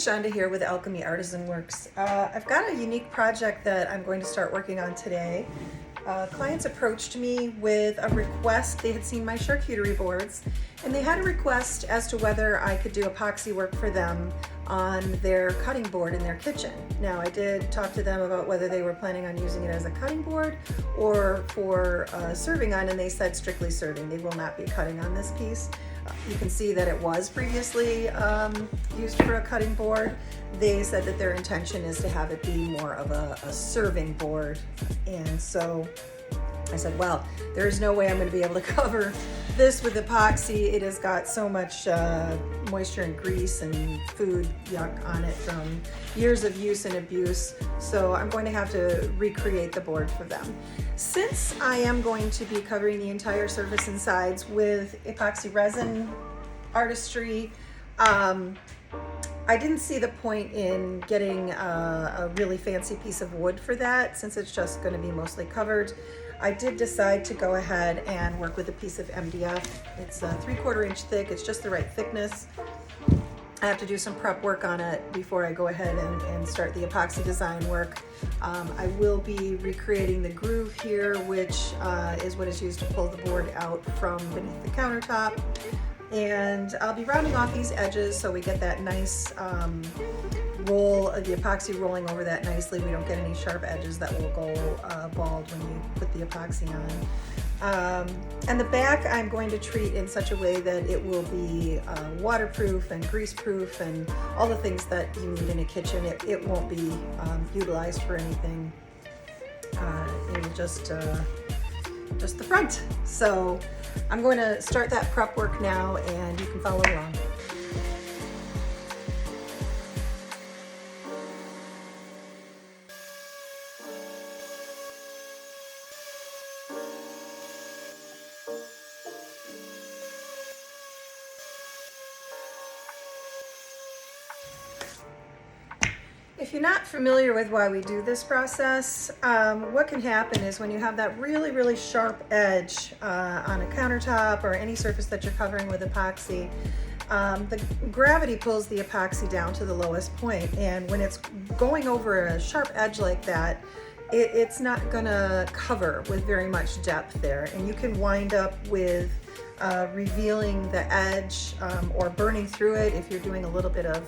Shonda here with Alchemy Artisan Works. I've got a unique project that I'm going to start working on today. Clients approached me with a request. They had seen my charcuterie boards and they had a request as to whether I could do epoxy work for them on their cutting board in their kitchen. Now, I did talk to them about whether they were planning on using it as a cutting board or for serving on, and they said strictly serving. They will not be cutting on this piece. You can see that it was previously used for a cutting board. They said that their intention is to have it be more of a serving board. And so I said, well, there's no way I'm going to be able to cover this with epoxy. It has got so much moisture and grease and food yuck on it from years of use and abuse. So I'm going to have to recreate the board for them. Since I am going to be covering the entire surface and sides with epoxy resin artistry, I didn't see the point in getting a really fancy piece of wood for that, since it's just going to be mostly covered. I did decide to go ahead and work with a piece of MDF. It's 3/4 inch thick. It's just the right thickness. I have to do some prep work on it before I go ahead and start the epoxy design work. I will be recreating the groove here, which is what is used to pull the board out from beneath the countertop. And I'll be rounding off these edges so we get that nice roll of the epoxy rolling over that nicely. We don't get any sharp edges that will go bald when you put the epoxy on. And the back I'm going to treat in such a way that it will be waterproof and grease-proof and all the things that you need in a kitchen. It won't be utilized for anything. It'll just the front. So I'm going to start that prep work now, and you can follow along. If you're not familiar with why we do this process, what can happen is when you have that really, really sharp edge on a countertop or any surface that you're covering with epoxy, the gravity pulls the epoxy down to the lowest point, and when it's going over a sharp edge like that, it's not gonna cover with very much depth there, and you can wind up with revealing the edge or burning through it if you're doing a little bit of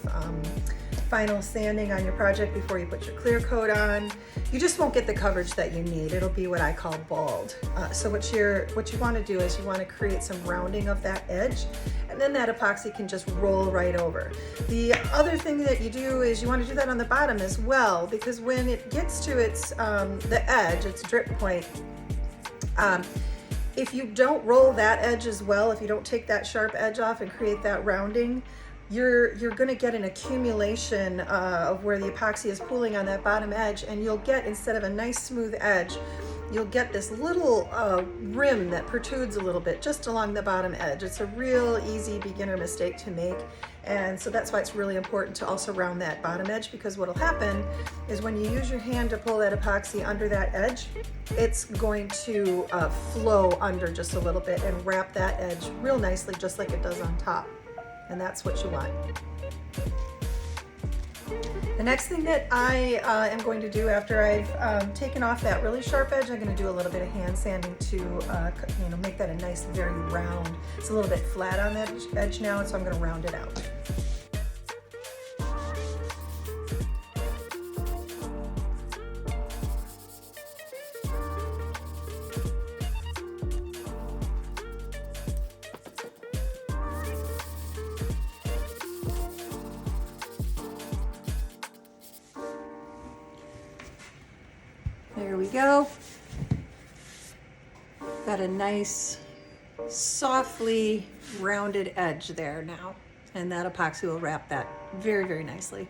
final sanding on your project before you put your clear coat on. You just won't get the coverage that you need. It'll be what I call bald. So what you want to do is you want to create some rounding of that edge, and then that epoxy can just roll right over. The other thing that you do is you want to do that on the bottom as well, because when it gets to its the edge, its drip point, if you don't roll that edge as well, if you don't take that sharp edge off and create that rounding, you're going to get an accumulation of where the epoxy is pooling on that bottom edge, and you'll get, instead of a nice smooth edge, you'll get this little rim that protrudes a little bit just along the bottom edge. It's a real easy beginner mistake to make, and so that's why it's really important to also round that bottom edge, because what'll happen is when you use your hand to pull that epoxy under that edge, it's going to flow under just a little bit and wrap that edge real nicely, just like it does on top. And that's what you want. The next thing that I am going to do after I've taken off that really sharp edge, I'm going to do a little bit of hand sanding to make that a nice, very round. It's a little bit flat on that edge now, so I'm going to round it out. There we go. Got a nice, softly rounded edge there now, and that epoxy will wrap that very, very nicely.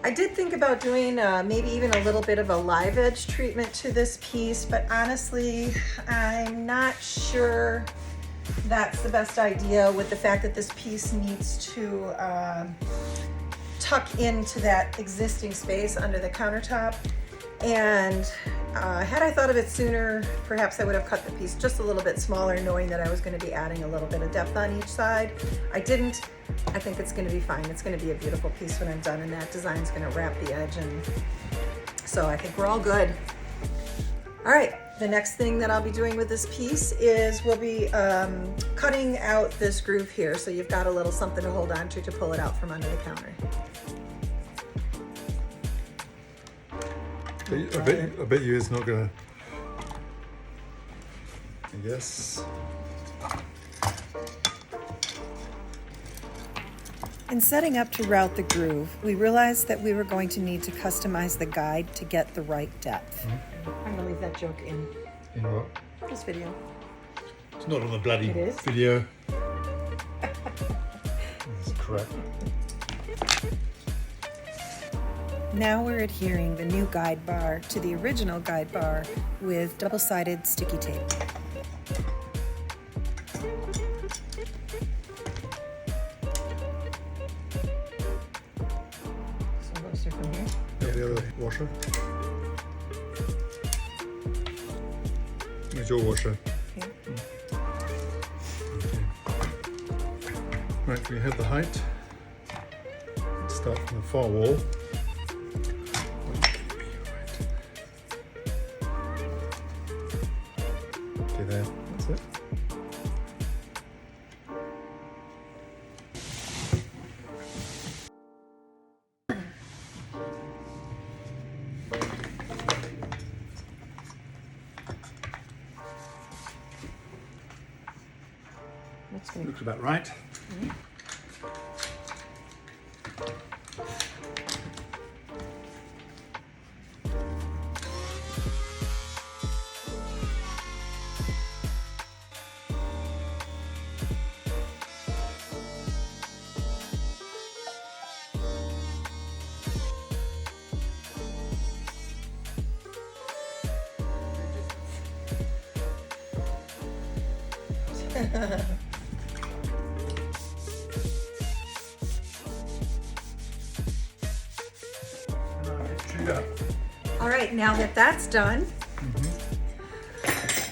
I did think about doing maybe even a little bit of a live edge treatment to this piece, but honestly, I'm not sure that's the best idea with the fact that this piece needs to tuck into that existing space under the countertop. And Had I thought of it sooner, perhaps I would have cut the piece just a little bit smaller, knowing that I was going to be adding a little bit of depth on each side. I didn't. I think it's going to be fine. It's going to be a beautiful piece when I'm done, and that design's going to wrap the edge, and so I think we're all good. All right, the next thing that I'll be doing with this piece is we'll be cutting out this groove here, so you've got a little something to hold on to pull it out from under the counter. I bet you it's not gonna. Yes. In setting up to route the groove, we realized that we were going to need to customize the guide to get the right depth. I'm gonna leave that joke in In what? this video. It's not on the bloody It is? video. This is crap. Now we're adhering the new guide bar to the original guide bar with double-sided sticky tape. So goes through from here. Yeah, the other washer. Where's your washer? Here. Okay. Right, we have the height. Let's start from the far wall. Okay, there. That's it. Looks about right. All right, now that that's done,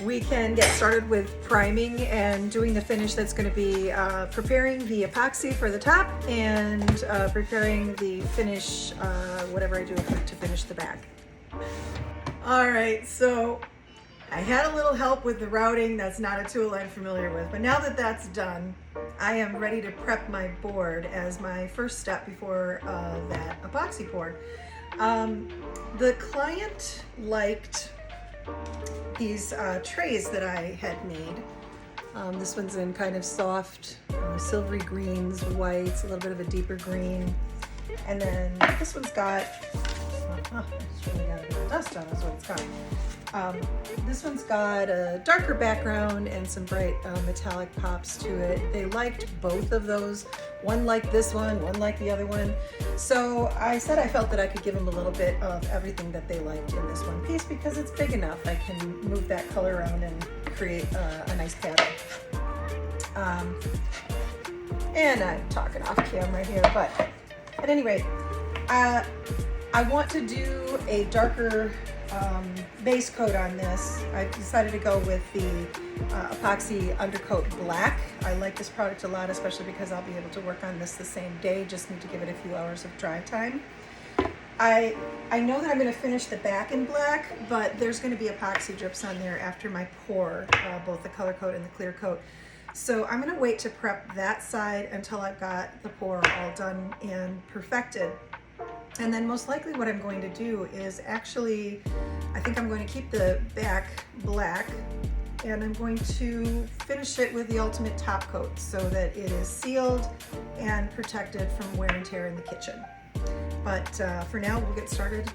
we can get started with priming and doing the finish that's going to be preparing the epoxy for the top and preparing the finish, whatever I do to finish the back. All right, so I had a little help with the routing. That's not a tool I'm familiar with, but now that that's done, I am ready to prep my board as my first step before that epoxy pour. The client liked these trays that I had made. This one's in kind of soft silvery greens, whites, a little bit of a deeper green. And then this one's got, it's really got a bit of dust on it, is what it's got. This one's got a darker background and some bright metallic pops to it. They liked both of those. One liked this one liked the other one. So I said I felt that I could give them a little bit of everything that they liked in this one piece because it's big enough. I can move that color around and create a nice pattern. And I'm talking off camera here, but at any rate, I want to do a darker base coat on this. I decided to go with the epoxy undercoat black. I like this product a lot, especially because I'll be able to work on this the same day. Just need to give it a few hours of dry time. I know that I'm going to finish the back in black, but there's going to be epoxy drips on there after my pour, both the color coat and the clear coat. So I'm going to wait to prep that side until I've got the pour all done and perfected. And then most likely what I'm going to do is actually, I think I'm going to keep the back black and I'm going to finish it with the ultimate top coat so that it is sealed and protected from wear and tear in the kitchen. But for now, we'll get started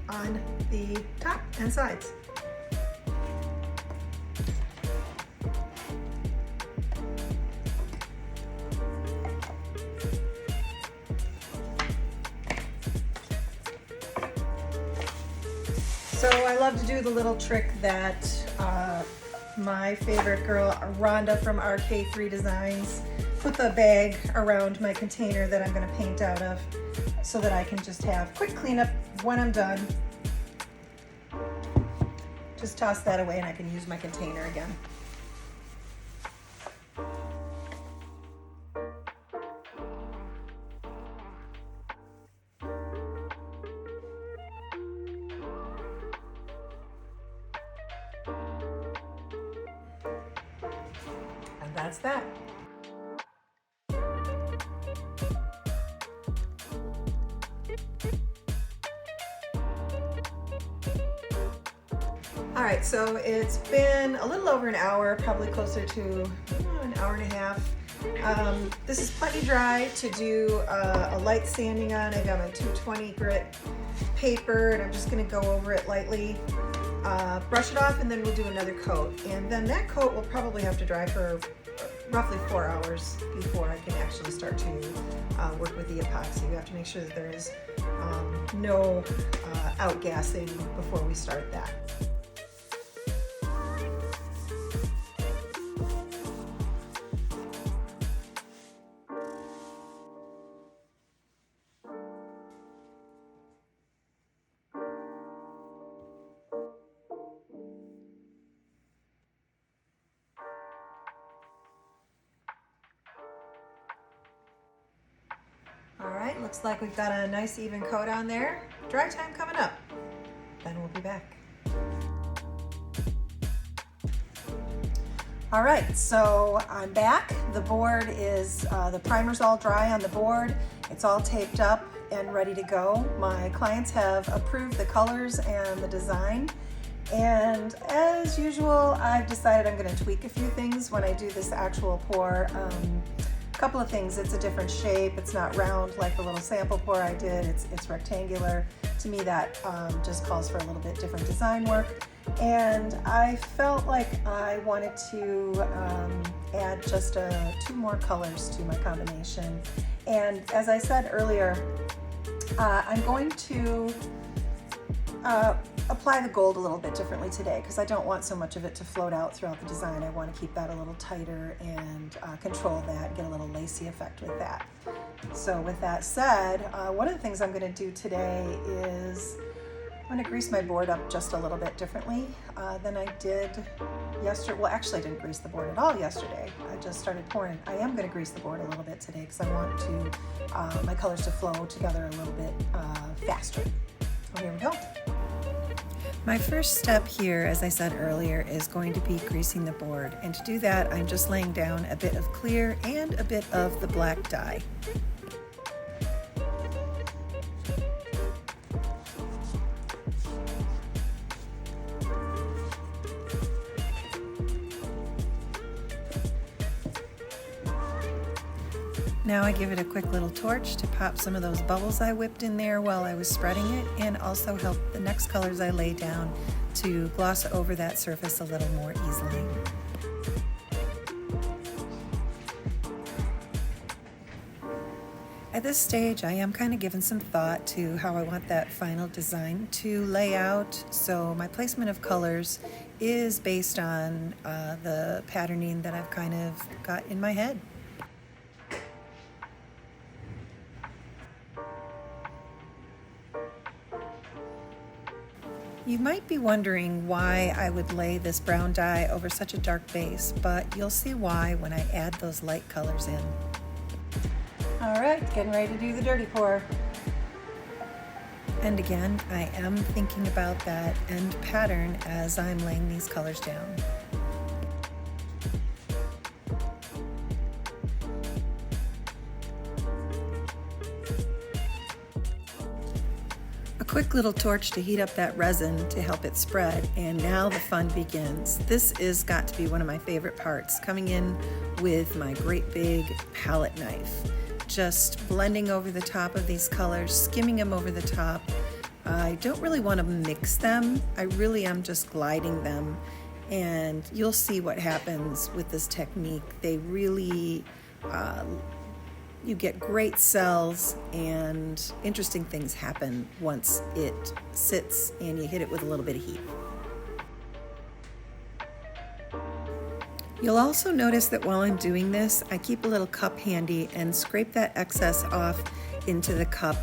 on the top and sides. So I love to do the little trick that my favorite girl, Rhonda from RK3 Designs, put the bag around my container that I'm going to paint out of so that I can just have quick cleanup when I'm done. Just toss that away and I can use my container again. And that's that. All right, so it's been a little over an hour, probably closer to an hour and a half. This is plenty dry to do a light sanding on. I got my 220 grit paper and I'm just gonna go over it lightly, brush it off, and then we'll do another coat. And then that coat will probably have to dry for roughly 4 hours before I can actually start to work with the epoxy. We have to make sure that there is no outgassing before we start that. All right, looks like we've got a nice even coat on there. Dry time coming up. Then we'll be back. All right, so I'm back. The board is, the primer's all dry on the board. It's all taped up and ready to go. My clients have approved the colors and the design. And as usual, I've decided I'm gonna tweak a few things when I do this actual pour. Couple of things. It's a different shape. It's not round like the little sample pour I did. It's rectangular. To me, that just calls for a little bit different design work. And I felt like I wanted to add just 2 more colors to my combination. And as I said earlier, I'm going to apply the gold a little bit differently today because I don't want so much of it to float out throughout the design. I want to keep that a little tighter and control that, get a little lacy effect with that. So with that said, one of the things I'm going to do today is I'm going to grease my board up just a little bit differently than I did yesterday. Well, actually I didn't grease the board at all yesterday. I just started pouring. I am going to grease the board a little bit today because I want to my colors to flow together a little bit faster. So here we go. My first step here, as I said earlier, is going to be greasing the board. And to do that, I'm just laying down a bit of clear and a bit of the black dye. Now I give it a quick little torch to pop some of those bubbles I whipped in there while I was spreading it, and also help the next colors I lay down to gloss over that surface a little more easily. At this stage, I am kind of giving some thought to how I want that final design to lay out, so my placement of colors is based on the patterning that I've kind of got in my head. You might be wondering why I would lay this brown dye over such a dark base, but you'll see why when I add those light colors in. All right, getting ready to do the dirty pour. And again, I am thinking about that end pattern as I'm laying these colors down. Quick little torch to heat up that resin to help it spread, and now the fun begins. This is got to be one of my favorite parts, coming in with my great big palette knife, just blending over the top of these colors, skimming them over the top. I don't really want to mix them. I really am just gliding them, and you'll see what happens with this technique. They really you get great cells, and interesting things happen once it sits and you hit it with a little bit of heat. You'll also notice that while I'm doing this, I keep a little cup handy and scrape that excess off into the cup.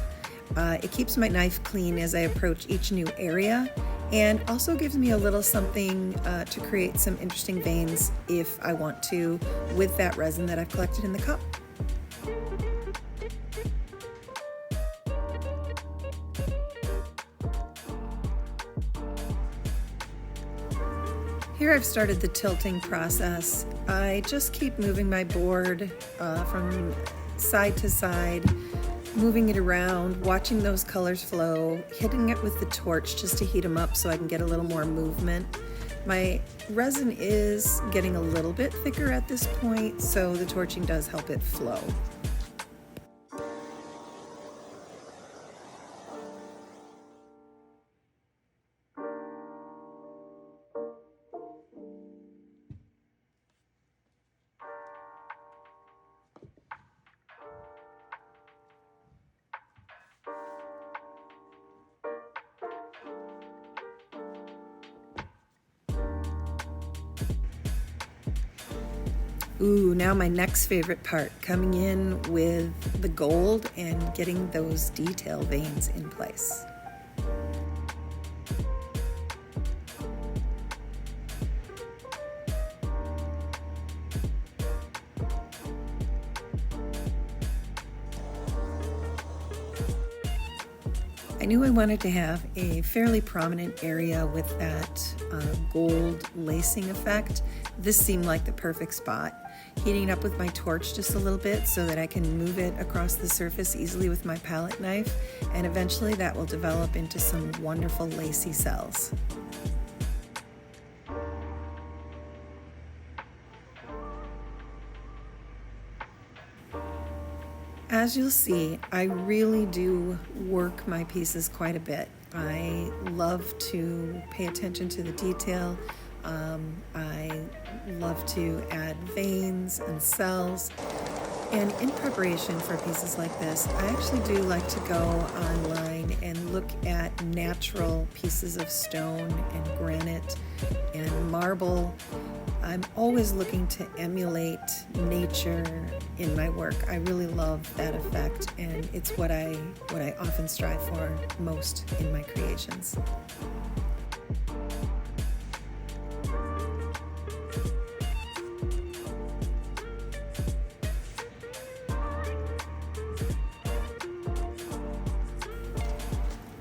It keeps my knife clean as I approach each new area, and also gives me a little something to create some interesting veins if I want to with that resin that I've collected in the cup. Here I've started the tilting process. I just keep moving my board from side to side, moving it around, watching those colors flow, hitting it with the torch just to heat them up so I can get a little more movement. My resin is getting a little bit thicker at this point, so the torching does help it flow. Ooh, now my next favorite part, coming in with the gold and getting those detail veins in place. I knew I wanted to have a fairly prominent area with that gold lacing effect. This seemed like the perfect spot. Heating it up with my torch just a little bit so that I can move it across the surface easily with my palette knife, and eventually that will develop into some wonderful lacy cells. As you'll see, I really do work my pieces quite a bit. I love to pay attention to the detail. I love to add veins and cells. And in preparation for pieces like this, I actually do like to go online and look at natural pieces of stone and granite and marble. I'm always looking to emulate nature in my work. I really love that effect, and it's what I often strive for most in my creations.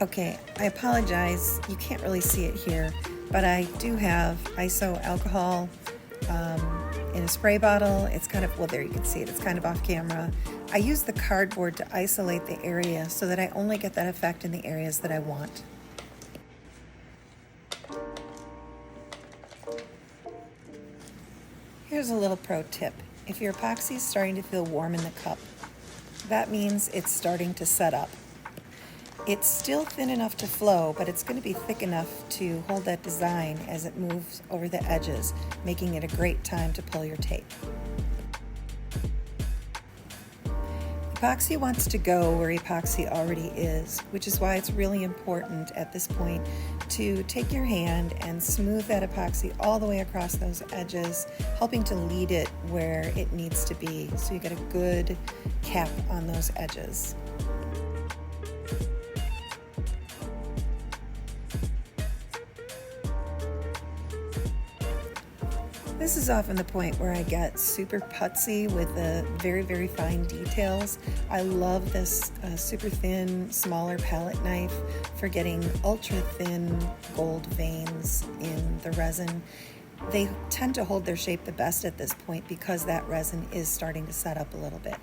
Okay, I apologize, you can't really see it here, but I do have iso alcohol in a spray bottle. It's kind of, well, there you can see it, it's kind of off camera. I use the cardboard to isolate the area so that I only get that effect in the areas that I want. Here's a little pro tip. If your epoxy is starting to feel warm in the cup, that means it's starting to set up. It's still thin enough to flow, but it's going to be thick enough to hold that design as it moves over the edges, making it a great time to pull your tape. Epoxy wants to go where epoxy already is, which is why it's really important at this point to take your hand and smooth that epoxy all the way across those edges, helping to lead it where it needs to be so you get a good cap on those edges. This is often the point where I get super putsy with the very, very fine details. I love this super thin, smaller palette knife for getting ultra thin gold veins in the resin. They tend to hold their shape the best at this point because that resin is starting to set up a little bit.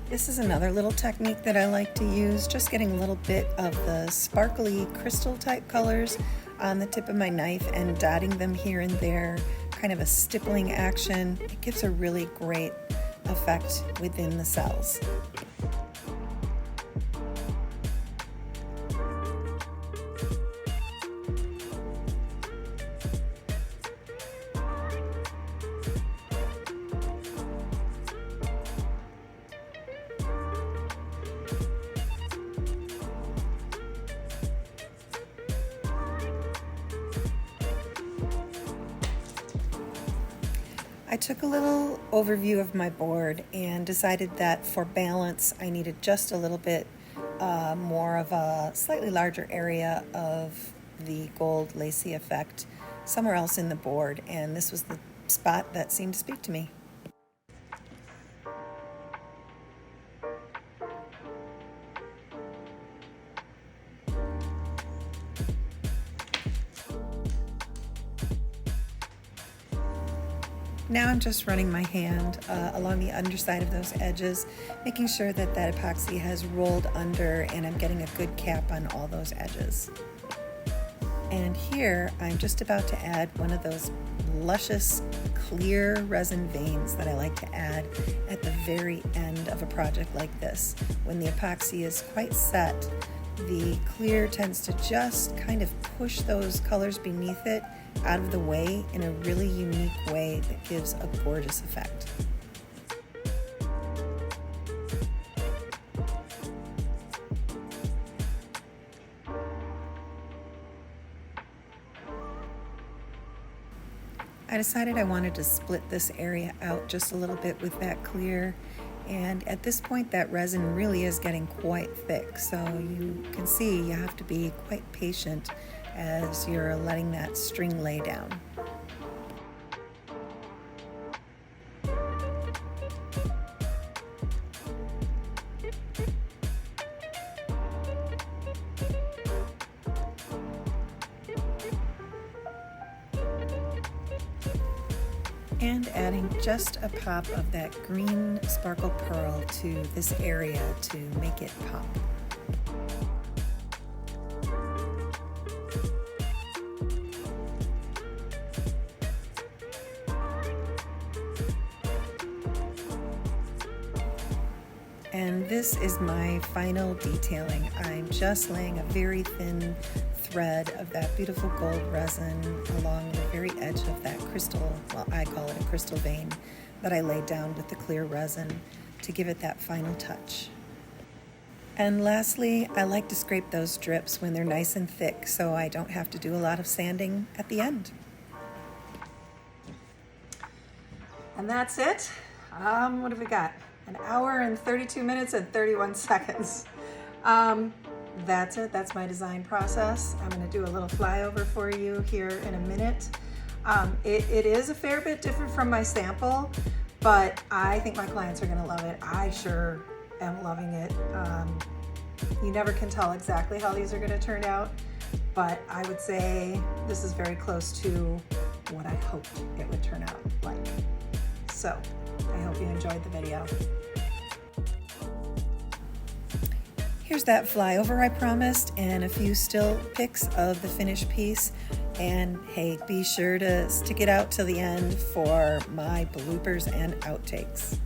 This is another little technique that I like to use, just getting a little bit of the sparkly crystal type colors on the tip of my knife and dotting them here and there, kind of a stippling action. It gives a really great effect within the cells. I took a little overview of my board and decided that for balance I needed just a little bit more of a slightly larger area of the gold lacy effect somewhere else in the board, and this was the spot that seemed to speak to me. Now I'm just running my hand along the underside of those edges, making sure that that epoxy has rolled under and I'm getting a good cap on all those edges. And here I'm just about to add one of those luscious clear resin veins that I like to add at the very end of a project like this. When the epoxy is quite set, the clear tends to just kind of push those colors beneath it out of the way in a really unique way that gives a gorgeous effect. I decided I wanted to split this area out just a little bit with that clear, and at this point that resin really is getting quite thick, so you can see you have to be quite patient as you're letting that string lay down. And adding just a pop of that green sparkle pearl to this area to make it pop. And this is my final detailing. I'm just laying a very thin thread of that beautiful gold resin along the very edge of that crystal, well, I call it a crystal vein, that I laid down with the clear resin to give it that final touch. And lastly, I like to scrape those drips when they're nice and thick so I don't have to do a lot of sanding at the end. And that's it. What have we got? An hour and 32 minutes and 31 seconds. That's it. That's my design process. I'm going to do a little flyover for you here in a minute. It is a fair bit different from my sample, but I think my clients are going to love it. I sure am loving it. You never can tell exactly how these are going to turn out, but I would say this is very close to what I hoped it would turn out like. So I hope you enjoyed the video. Here's that flyover I promised and a few still pics of the finished piece. And hey, be sure to stick it out till the end for my bloopers and outtakes.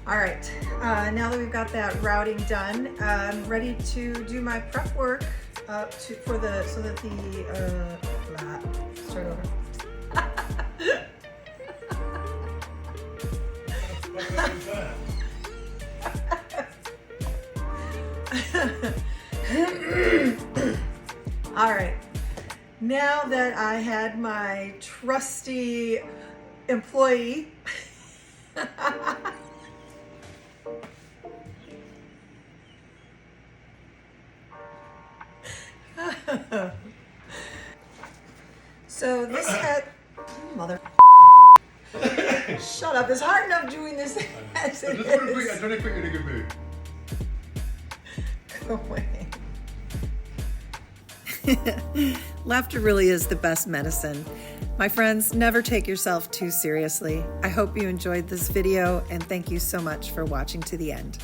All right, now that we've got that routing done, I'm ready to do my prep work start over. All right, now that I had my trusty employee so this had mother shut up, it's hard enough doing this as it is. I'm trying to put you in a good mood. Go away. Laughter really is the best medicine. My friends, never take yourself too seriously. I hope you enjoyed this video, and thank you so much for watching to the end.